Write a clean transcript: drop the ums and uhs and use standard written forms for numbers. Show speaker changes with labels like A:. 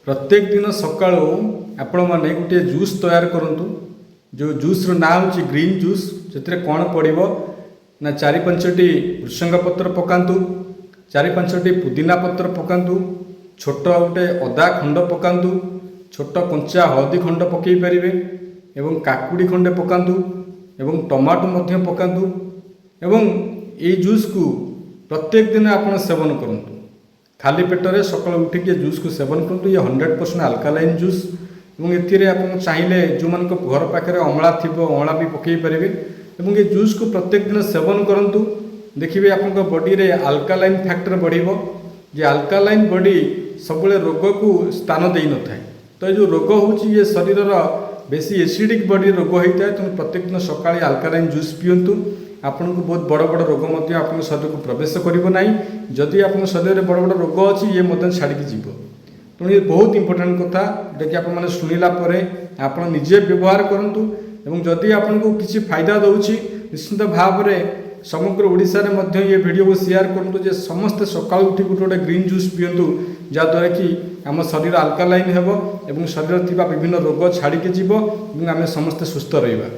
A: प्रत्येक दिन सका आपण मैंने गोटे जूस तैयार करूँ। जो जूस ना हूँ ग्रीन जूस से कौन पड़ो ना 4-5टी भृषंग पत्र पकातु, 4-5टी पुदीना पत्र पकातु, छोट गोटे अदा खंड पकातु, छोट कंचा हलदी खंड पकई पारे एवं काकुड़ी खंडे पकातु एवं टमाटो मध्य पकातु एवं ये जूस को प्रत्येक दिन आप सेवन करूँ। खाली पेटर सकाल उठिक जूस को सेवन करूँ। ये 100% अल्कालाइन जूस और ये चाहिए जो मान घर पाखे अमला थी अमला भी पकई पारे और ये जूस को प्रत्येक दिन सेवन करूँ। देखिए आप बॉडी रे अल्कालाइन फैक्टर बढ़ो। जे अल्कालाइन बॉडी सब रोग को स्थान दे न था। तो ये जो रोग हो शरीर बेसी एसिडिक बॉडी रोग होता है। तेणु प्रत्येक दिन सकाଳେ अल्कालाइन जूस पिंतु। आपन को बहुत बड़ बड़ रोग आप शरीर को प्रवेश करना। जदि आप शरीर में बड़ बड़ रोग अच्छी ये छाड़ी जीव। तेणु ये बहुत इंपोर्टेंट कथा जोकि आप शुणिला आप निजे व्यवहार करूँ। एवं जदि आपको किसी फायदा दूसरी निश्चित भाव में समग्र ओडिशा रे मध्य ये वीडियो को शेयर करूँ। जे समस्ते सकाल उठी गोटे ग्रीन जूस पिंतु जहाँद्वारा कि आम शरीर अल्कालाइन हेब एवं शरीर विभिन्न रोग छाड़ी जीव आम समस्ते सुस्थ रहिबा।